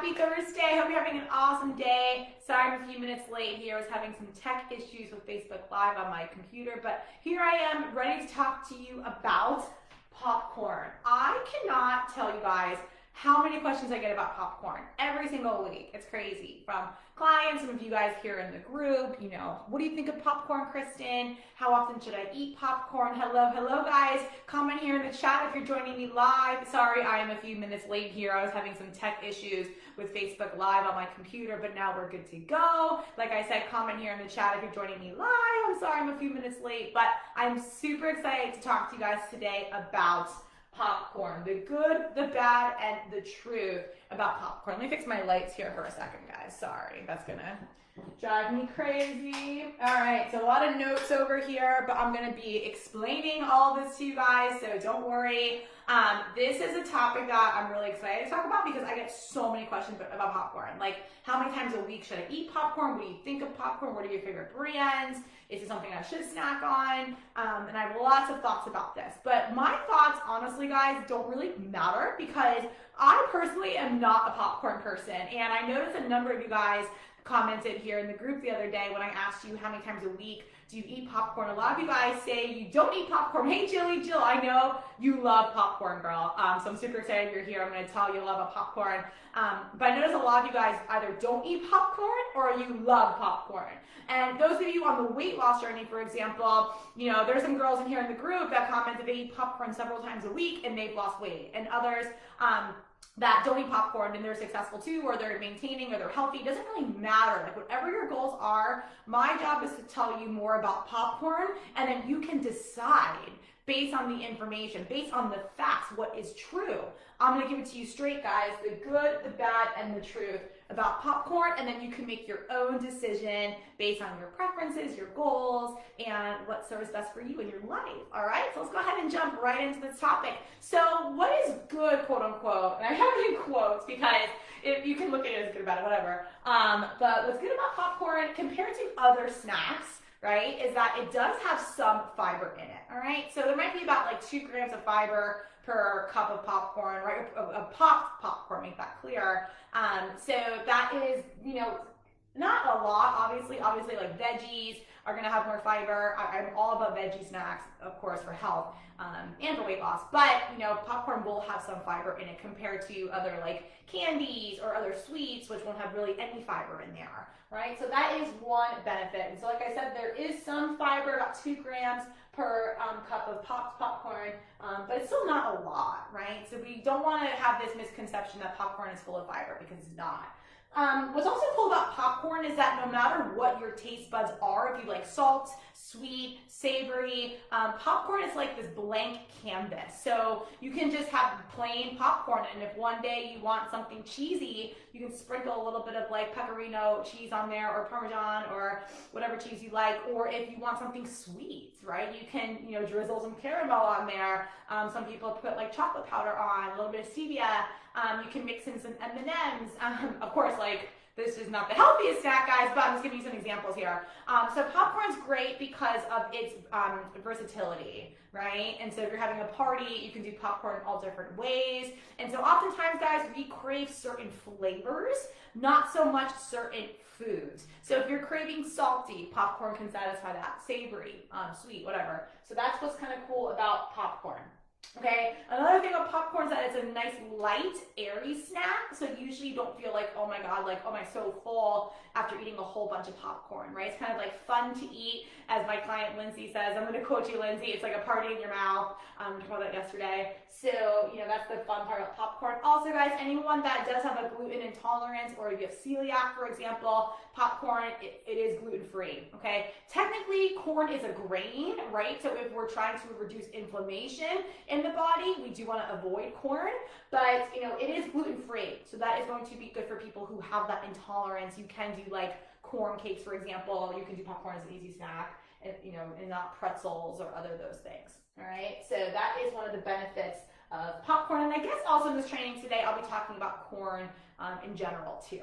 Happy Thursday. Hope you're having an awesome day. Sorry I'm a few minutes late here. I was having some tech issues with Facebook Live on my computer, but here I am ready to talk to you about popcorn. I cannot tell you guys how many questions I get about popcorn every single week. It's crazy. From clients, some of you guys here in the group, what do you think of popcorn, Kristen? How often should I eat popcorn? Hello guys. Comment here in the chat if you're joining me live. Sorry, I am a few minutes late here. I was having some tech issues with Facebook Live on my computer, but now we're good to go. Like I said, comment here in the chat if you're joining me live. I'm sorry I'm a few minutes late, but I'm super excited to talk to you guys today about popcorn, the good, the bad, and the truth about popcorn. Let me fix my lights here for a second, guys. Sorry, that's gonna drive me crazy. All right, so a lot of notes over here, but I'm gonna be explaining all this to you guys, so don't worry. This is a topic that I'm really excited to talk about because I get so many questions about popcorn. Like, how many times a week should I eat popcorn? What do you think of popcorn? What are your favorite brands? Is it something I should snack on? And I have lots of thoughts about this. But my thoughts, honestly, guys, don't really matter because I personally am not a popcorn person. And I noticed a number of you guys commented here in the group the other day when I asked you how many times a week do you eat popcorn. A lot of you guys say you don't eat popcorn. Hey, Jill, I know you love popcorn, girl. So I'm super excited you're here. I'm going to tell you a lot about popcorn. But I notice a lot of you guys either don't eat popcorn or you love popcorn. And those of you on the weight loss journey, for example, there's some girls in here in the group that commented they eat popcorn several times a week and they've lost weight. And others that don't eat popcorn and they're successful too, or they're maintaining, or they're healthy. It doesn't really matter. Like, whatever your goals are, my job is to tell you more about popcorn, and then you can decide based on the information, based on the facts, what is true. I'm gonna give it to you straight, guys, the good, the bad, and the truth about popcorn, and then you can make your own decision based on your preferences, your goals, and what serves best for you in your life, all right? So let's go ahead and jump right into this topic. So what is good, quote unquote, and I have it in quotes because if you can look at it as good, bad, whatever, but what's good about popcorn compared to other snacks, right, is that it does have some fiber in it, all right? So there might be about like 2 grams of fiber per cup of popcorn, right? A popped popcorn, make that clear. So that is, not a lot, obviously like veggies are gonna have more fiber. I'm all about veggie snacks, of course, for health and for weight loss, but popcorn will have some fiber in it compared to other like candies or other sweets, which won't have really any fiber in there, right? So that is one benefit. And so like I said, there is some fiber, about 2 grams per cup of popped popcorn, but it's still not a lot, right? So we don't want to have this misconception that popcorn is full of fiber, because it's not. What's also cool about popcorn is that no matter what your taste buds are, if you like salt, sweet, savory, popcorn is like this blank canvas. So you can just have plain popcorn, and if one day you want something cheesy, you can sprinkle a little bit of like pecorino cheese on there, or Parmesan, or whatever cheese you like. Or if you want something sweet, right, you can drizzle some caramel on there. Some people put like chocolate powder on, a little bit of stevia. You can mix in some M&Ms. Of course, like, this is not the healthiest snack, guys, but I'm just giving you some examples here. So popcorn's great because of its versatility, right? And so if you're having a party, you can do popcorn in all different ways. And so oftentimes, guys, we crave certain flavors, not so much certain foods. So if you're craving salty, popcorn can satisfy that. Savory, sweet, whatever. So that's what's kind of cool about popcorn. Okay, another thing about popcorn is that it's a nice, light, airy snack, so usually you don't feel like, oh my god, like, oh, am I so full after eating a whole bunch of popcorn, right? It's kind of like fun to eat, as my client Lindsay says. I'm going to quote you, Lindsay. It's like a party in your mouth. We talked about that yesterday. So, that's the fun part about popcorn. Also, guys, anyone that does have a gluten intolerance, or if you have celiac, for example, popcorn, it is gluten-free, okay? Technically, corn is a grain, right? So if we're trying to reduce inflammation in the body, we do want to avoid corn, but it is gluten-free, so that is going to be good for people who have that intolerance. You can do like corn cakes, for example. You can do popcorn as an easy snack, and not pretzels or other those things. All right, so that is one of the benefits of popcorn. And I guess also in this training today, I'll be talking about corn in general too.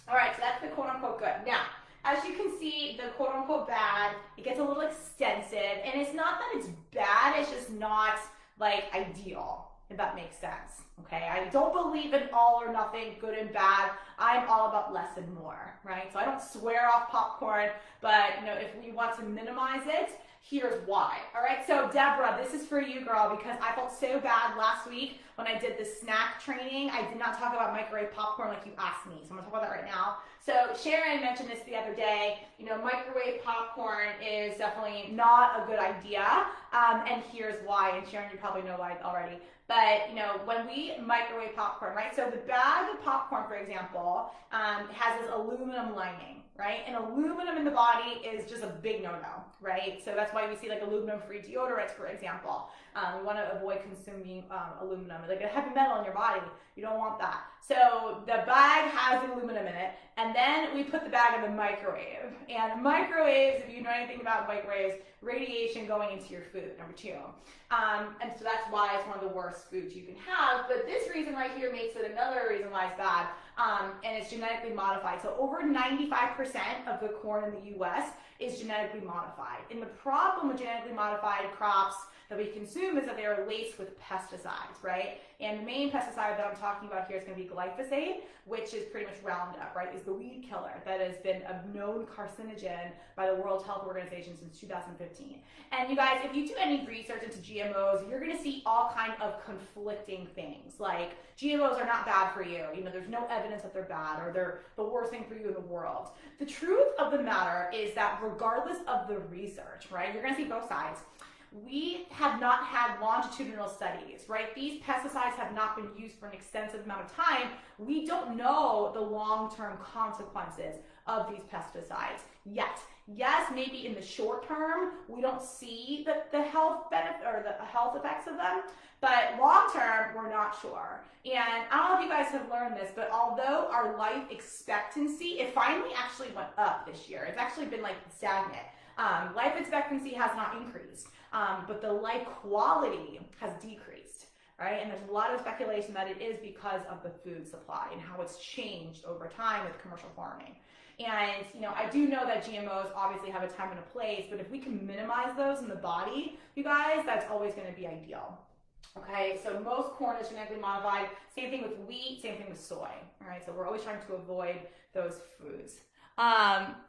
All right, so that's the quote unquote good. Now, as you can see, the quote unquote bad, it gets a little extensive, and it's not that it's bad, it's just not like ideal. if that makes sense. Okay, I don't believe in all or nothing, good and bad. I'm all about less and more, right? So I don't swear off popcorn, but if we want to minimize it, here's why. All right, so Deborah, this is for you, girl, because I felt so bad last week when I did the snack training. I did not talk about microwave popcorn like you asked me, so I'm gonna talk about that right now. So Sharon mentioned this the other day. Microwave popcorn is definitely not a good idea, and here's why. And Sharon, you probably know why already. But when we microwave popcorn, right? So the bag of popcorn, for example, has this aluminum lining, right? And aluminum in the body is just a big no-no, right? So that's why we see like aluminum-free deodorants, for example. We want to avoid consuming aluminum, like a heavy metal in your body. You don't want that. So the bag has aluminum in it, and then we put the bag in the microwave. And microwaves, if you know anything about microwaves, radiation going into your food, number 2. And so that's why it's one of the worst foods you can have. But this reason right here makes it another reason why it's bad, and it's genetically modified. So over 95% of the corn in the US is genetically modified. And the problem with genetically modified crops that we consume is that they are laced with pesticides, right? And the main pesticide that I'm talking about here is going to be glyphosate, which is pretty much Roundup, right? Is the weed killer that has been a known carcinogen by the World Health Organization since 2015. And you guys, if you do any research into GMOs, you're going to see all kinds of conflicting things. Like GMOs are not bad for you. There's no evidence that they're bad or they're the worst thing for you in the world. The truth of the matter is that regardless of the research, right, you're going to see both sides. We have not had longitudinal studies, right? These pesticides have not been used for an extensive amount of time. We don't know the long-term consequences of these pesticides yet. Yes, maybe in the short term, we don't see the health benefit or the health effects of them, but long term, we're not sure. And I don't know if you guys have learned this, but although our life expectancy, it finally actually went up this year. It's actually been like stagnant. Life expectancy has not increased, but the life quality has decreased, right? And there's a lot of speculation that it is because of the food supply and how it's changed over time with commercial farming. And, I do know that GMOs obviously have a time and a place, but if we can minimize those in the body, you guys, that's always going to be ideal. Okay, so most corn is genetically modified. Same thing with wheat, same thing with soy. All right, so we're always trying to avoid those foods.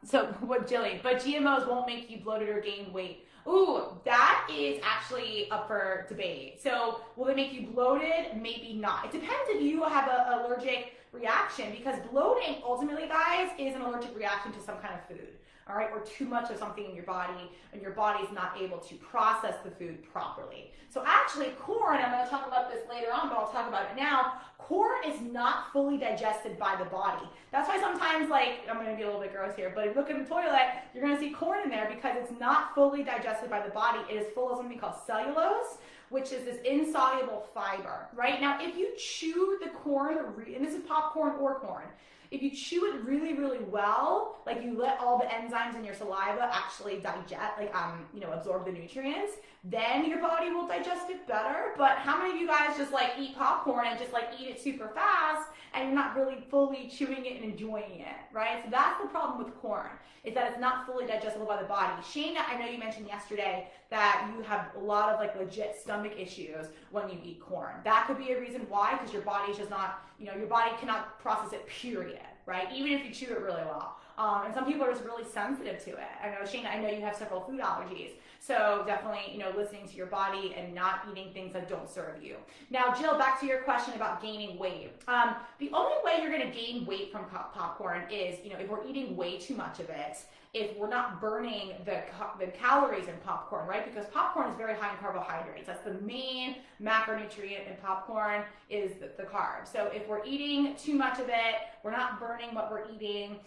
So what, Jillian? But GMOs won't make you bloated or gain weight. Ooh, that is actually up for debate. So will they make you bloated? Maybe not. It depends if you have an allergic reaction, because bloating ultimately, guys, is an allergic reaction to some kind of food. All right, or too much of something in your body, and your body's not able to process the food properly. So actually, corn, I'm going to talk about this later on, but I'll talk about it now. Corn is not fully digested by the body. That's why sometimes, like, I'm going to be a little bit gross here, but if you look in the toilet, you're going to see corn in there because it's not fully digested by the body. It is full of something called cellulose, which is this insoluble fiber, right? Now, if you chew the corn, and this is popcorn or corn, if you chew it really, really well, like you let all the enzymes in your saliva actually digest, like, absorb the nutrients, then your body will digest it better. But how many of you guys just like eat popcorn and just like eat it super fast and you're not really fully chewing it and enjoying it, right? So that's the problem with corn, is that it's not fully digestible by the body. Shayna, I know you mentioned yesterday that you have a lot of like legit stomach issues when you eat corn. That could be a reason why, because your body's just not, your body cannot process it, period, right? Even if you chew it really well. And some people are just really sensitive to it. I know, Shayna, I know you have several food allergies. So definitely, listening to your body and not eating things that don't serve you. Now, Jill, back to your question about gaining weight. The only way you're going to gain weight from popcorn is, if we're eating way too much of it, if we're not burning the calories in popcorn, right? Because popcorn is very high in carbohydrates. That's the main macronutrient in popcorn, is the carbs. So if we're eating too much of it, we're not burning what we're eating,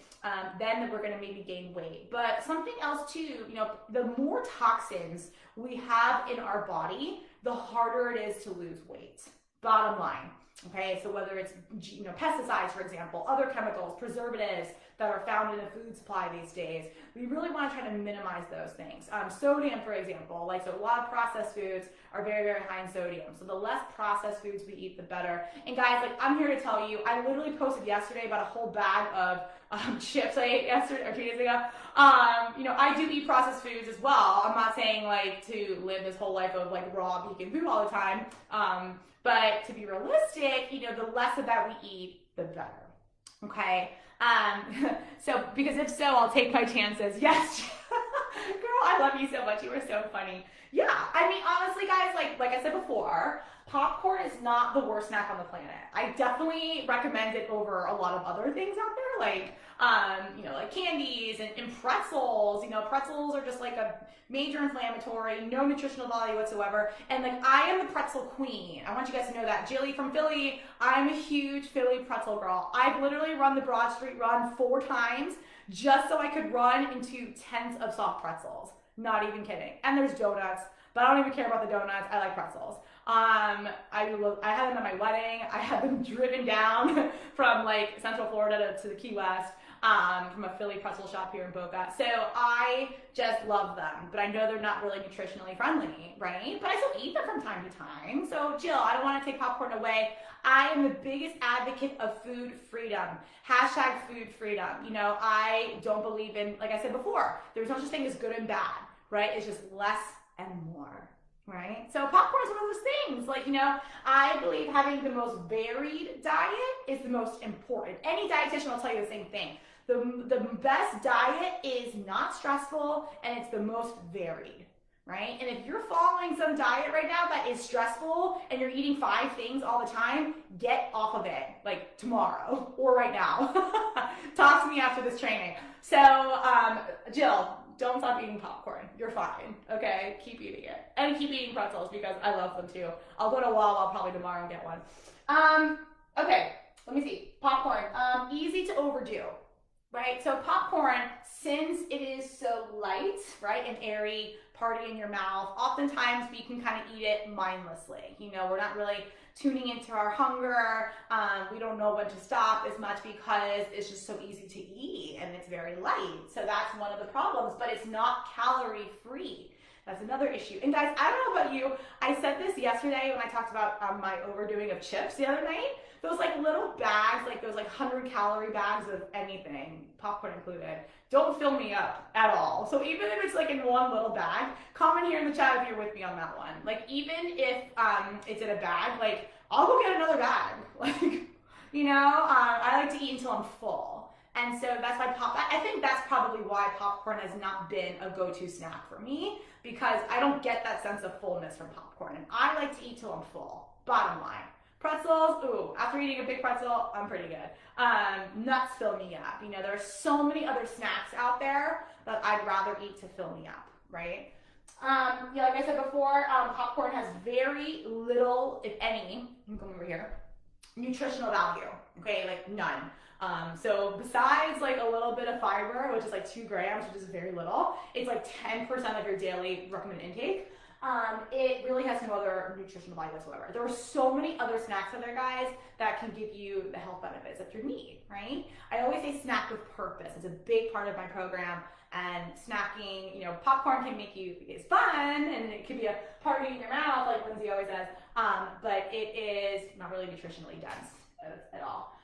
then we're going to maybe gain weight. But something else too, the more toxins we have in our body, the harder it is to lose weight. Bottom line. Okay, so whether it's pesticides, for example, other chemicals, preservatives that are found in the food supply these days, we really want to try to minimize those things. Sodium, for example, so a lot of processed foods are very, very high in sodium. So the less processed foods we eat, the better. And guys, I'm here to tell you, I literally posted yesterday about a whole bag of chips I ate yesterday or 2 days ago. I do eat processed foods as well. I'm not saying to live this whole life of raw vegan food all the time. But to be realistic, you know, the less of that we eat, the better. Okay. So because if so, I'll take my chances. Yes. Girl, I love you so much. You were so funny. Yeah. I mean, honestly, guys, like I said before, popcorn is not the worst snack on the planet. I definitely recommend it over a lot of other things out there, like, you know, like candies and pretzels. You know, pretzels are just like a major inflammatory, no nutritional value whatsoever. And like, I am the pretzel queen. I want you guys to know that. Jilly from Philly, I'm a huge Philly pretzel girl. I've literally run the Broad Street Run 4 times just so I could run into tens of soft pretzels. Not even kidding. And there's donuts, but I don't even care about the donuts. I like pretzels. I had them at my wedding. I had them driven down from like Central Florida to the Key West, from a Philly pretzel shop here in Boca. So I just love them, but I know they're not really nutritionally friendly, right? But I still eat them from time to time. So Jill, I don't want to take popcorn away. I am the biggest advocate of food freedom. Hashtag food freedom. You know, I don't believe in, like I said before, there's no such thing as good and bad, right? It's just less and more. Right? So popcorn is one of those things. Like, you know, I believe having the most varied diet is the most important. Any dietitian will tell you the same thing. The best diet is not stressful and it's the most varied, right? And if you're following some diet right now that is stressful and you're eating 5 things all the time, get off of it, like tomorrow or right now. Talk to me after this training. So, Jill, don't stop eating popcorn. You're fine, okay? Keep eating it. And keep eating pretzels because I love them too. I'll go to Wawa probably tomorrow and get one. Okay, let me see. Popcorn, easy to overdo, right? So popcorn, since it is so light, right, and airy, party in your mouth, oftentimes we can kind of eat it mindlessly. You know, we're not really tuning into our hunger. We don't know when to stop as much because it's just so easy to eat and it's very light. So that's one of the problems, but it's not calorie free. That's another issue. And guys, I don't know about you, I said this yesterday when I talked about my overdoing of chips the other night. Those like little bags, like those like 100-calorie bags of anything, popcorn included, don't fill me up at all. So even if it's like in one little bag, comment here in the chat if you're with me on that one. Like even if it's in a bag, like I'll go get another bag. Like, you know, I like to eat until I'm full. And so that's why I think that's probably why popcorn has not been a go-to snack for me, because I don't get that sense of fullness from popcorn. And I like to eat till I'm full, bottom line. Pretzels, ooh, after eating a big pretzel, I'm pretty good. Nuts fill me up. You know, there are so many other snacks out there that I'd rather eat to fill me up, right? Yeah, like I said before, popcorn has very little, if any, I'm going over here, nutritional value, okay, like none. So besides like a little bit of fiber, which is like 2 grams, which is very little, it's like 10% of your daily recommended intake. It really has no other nutritional value whatsoever. There are so many other snacks out there, guys, that can give you the health benefits that you need, right? I always say snack with purpose. It's a big part of my program. And snacking, you know, popcorn can make you, it's fun, and it can be a party in your mouth, like Lindsay always says, but it is not really nutritionally dense at all.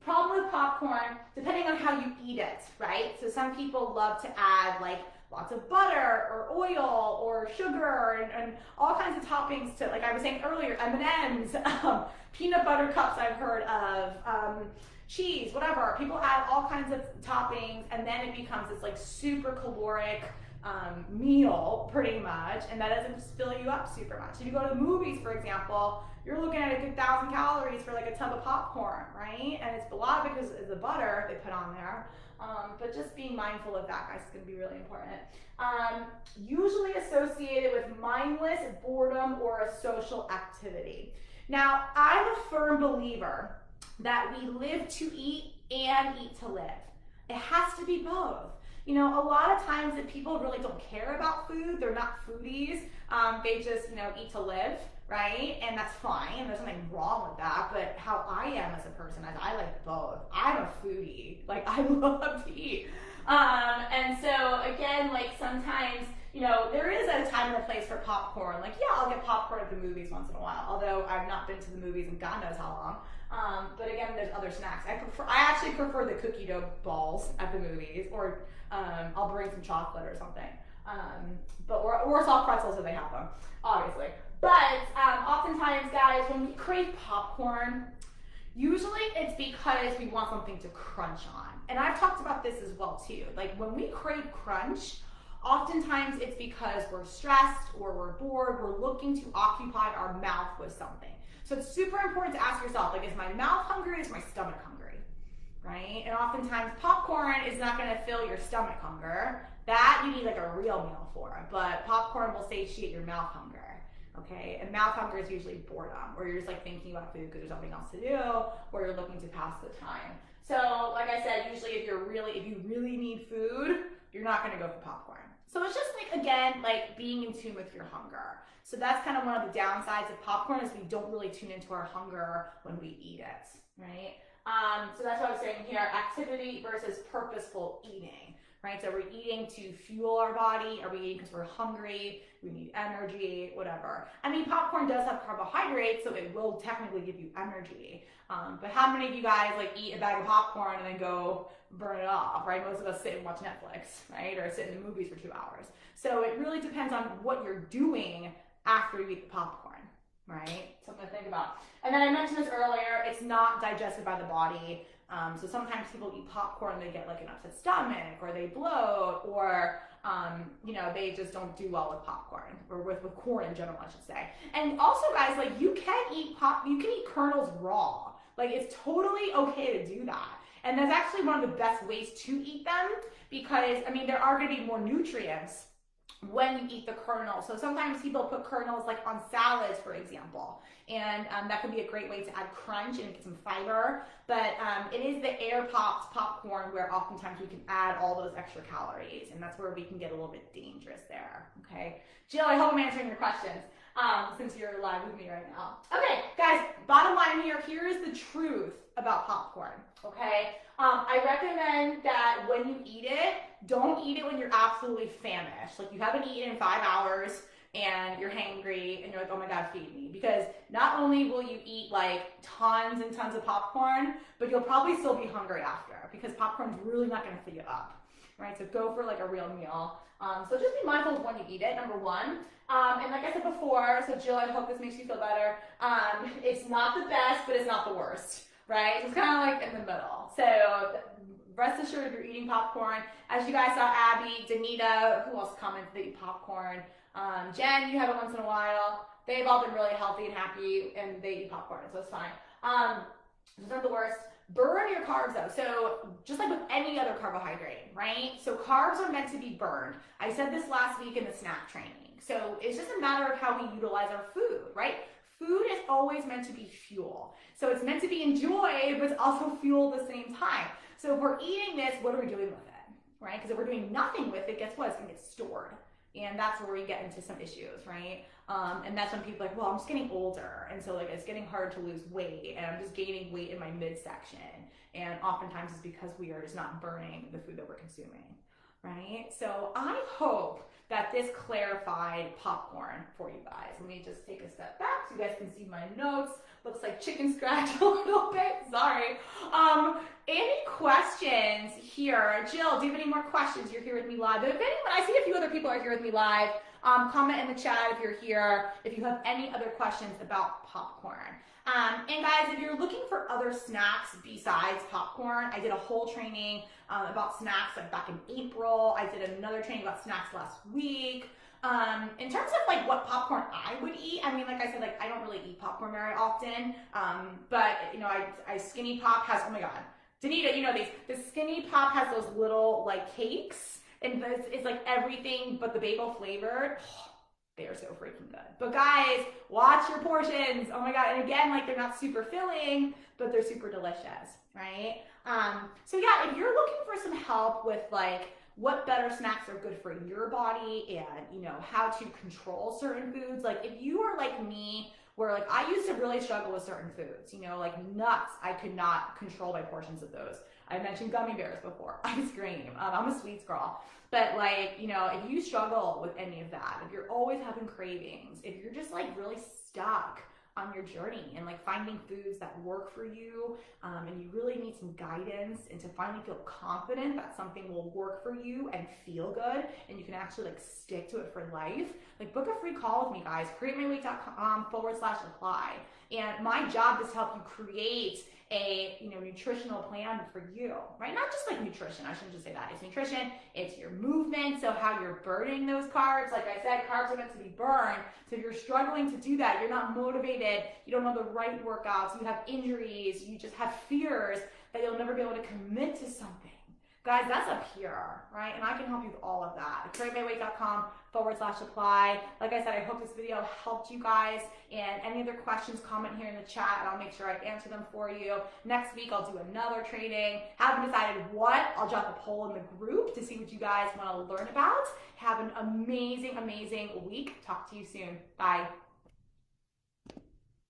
Problem with popcorn, depending on how you eat it, right? So some people love to add like lots of butter or oil or sugar and all kinds of toppings to, like I was saying earlier, M&Ms, peanut butter cups I've heard of, cheese, whatever. People add all kinds of toppings and then it becomes this like super caloric meal pretty much, and that doesn't fill you up super much. If you go to the movies, for example, you're looking at a good 1,000 calories for like a tub of popcorn, right? And it's a lot because of the butter they put on there. But just being mindful of that, guys, is going to be really important. Usually associated with mindless boredom or a social activity. Now, I'm a firm believer that we live to eat and eat to live. It has to be both. You know, a lot of times that people really don't care about food, they're not foodies, they just, you know, eat to live, right? And that's fine, there's nothing wrong with that, but how I am as a person is I like both. I'm a foodie, like I love to eat. And so again, like sometimes, you know, there is a time and a place for popcorn. Like, yeah, I'll get popcorn at the movies once in a while, although I've not been to the movies in God knows how long. But again, there's other snacks. I actually prefer the cookie dough balls at the movies, or I'll bring some chocolate or something. Or soft pretzels if they have them, obviously. But oftentimes, guys, when we crave popcorn, usually it's because we want something to crunch on. And I've talked about this as well too. Like when we crave crunch, oftentimes it's because we're stressed or we're bored, we're looking to occupy our mouth with something. So it's super important to ask yourself, like, is my mouth hungry or is my stomach hungry, right? And oftentimes popcorn is not gonna fill your stomach hunger. That you need like a real meal for, but popcorn will satiate your mouth hunger. Okay, and mouth hunger is usually boredom, where you're just like thinking about food because there's nothing else to do, or you're looking to pass the time. So, like I said, usually if you really need food, you're not going to go for popcorn. So it's just like, again, like being in tune with your hunger. So that's kind of one of the downsides of popcorn is we don't really tune into our hunger when we eat it, right? So that's what I was saying here: activity versus purposeful eating. Right, so we're eating to fuel our body. Are we eating because we're hungry? We need energy, whatever. I mean, popcorn does have carbohydrates, so it will technically give you energy. But how many of you guys like eat a bag of popcorn and then go burn it off, right? Most of us sit and watch Netflix, right? Or sit in the movies for 2 hours. So it really depends on what you're doing after you eat the popcorn, right? Something to think about. And then I mentioned this earlier, it's not digested by the body. So sometimes people eat popcorn, they get like an upset stomach, or they bloat, or you know, they just don't do well with popcorn, or with corn in general, I should say. And also, guys, like you can eat kernels raw. Like it's totally okay to do that. And that's actually one of the best ways to eat them because, I mean, there are going to be more nutrients when you eat the kernel. So sometimes people put kernels like on salads, for example, and that can be a great way to add crunch and get some fiber. But it is the air popped popcorn where oftentimes we can add all those extra calories, and that's where we can get a little bit dangerous there. Okay, Jill, I hope I'm answering your questions since you're live with me right now. Okay, guys, bottom line here is the truth about popcorn. Okay, I recommend that when you eat it, don't eat it when you're absolutely famished. Like you haven't eaten in 5 hours and you're hangry and you're like, oh my God, feed me. Because not only will you eat like tons and tons of popcorn, but you'll probably still be hungry after because popcorn's really not gonna fill you up, right? So go for like a real meal. So just be mindful of when you eat it, number one. And like I said before, so Jill, I hope this makes you feel better. It's not the best, but it's not the worst, right? So it's kind of like in the middle. So rest assured if you're eating popcorn, as you guys saw, Abby, Danita, who else commented they eat popcorn? Jen, you have it once in a while. They've all been really healthy and happy, and they eat popcorn, so it's fine. It's not the worst. Burn your carbs though. So just like with any other carbohydrate, right? So carbs are meant to be burned. I said this last week in the snack training. So it's just a matter of how we utilize our food, right? Food is always meant to be fuel. So it's meant to be enjoyed, but it's also fuel at the same time. So if we're eating this, what are we doing with it, right? Because if we're doing nothing with it, guess what? It's gonna get stored. And that's where we get into some issues, right? And that's when people are like, well, I'm just getting older. And so like, it's getting hard to lose weight and I'm just gaining weight in my midsection. And oftentimes it's because we are just not burning the food that we're consuming, right? So I hope that this clarified popcorn for you guys. Let me just take a step back so you guys can see my notes. Looks like chicken scratch a little bit, sorry. Any questions here? Jill, do you have any more questions? You're here with me live. If anyone, I see a few other people are here with me live. Comment in the chat if you're here, if you have any other questions about popcorn. And guys, if you're looking for other snacks besides popcorn, I did a whole training about snacks like back in April. I did another training about snacks last week. In terms of like what popcorn I would eat, I mean, like I said, like I don't really eat popcorn very often. But you know, I Skinny Pop has, oh my God, Danita, you know these. The Skinny Pop has those little like cakes, and it's like everything but the bagel flavored. They are so freaking good. But guys, watch your portions. Oh my God. And again, like they're not super filling, but they're super delicious, right? So yeah, if you're looking for some help with like what better snacks are good for your body and, you know, how to control certain foods, like if you are like me, where like I used to really struggle with certain foods, you know, like nuts, I could not control my portions of those. I mentioned gummy bears before, ice cream, I'm a sweets girl. But like, you know, if you struggle with any of that, if you're always having cravings, if you're just like really stuck on your journey and like finding foods that work for you, and you really need some guidance and to finally feel confident that something will work for you and feel good and you can actually like stick to it for life, like book a free call with me, guys. createmyweek.com/apply. And my job is to help you create a nutritional plan for you, right? Not just like nutrition, I shouldn't just say that. It's nutrition, it's your movement, so how you're burning those carbs. Like I said, carbs are meant to be burned. So if you're struggling to do that, you're not motivated, you don't know the right workouts, you have injuries, you just have fears that you'll never be able to commit to something. Guys, that's up here, right? And I can help you with all of that. createmyweek.com/apply. Like I said, I hope this video helped you guys. And any other questions, comment here in the chat and I'll make sure I answer them for you. Next week, I'll do another training. Haven't decided what. I'll drop a poll in the group to see what you guys want to learn about. Have an amazing, amazing week. Talk to you soon. Bye.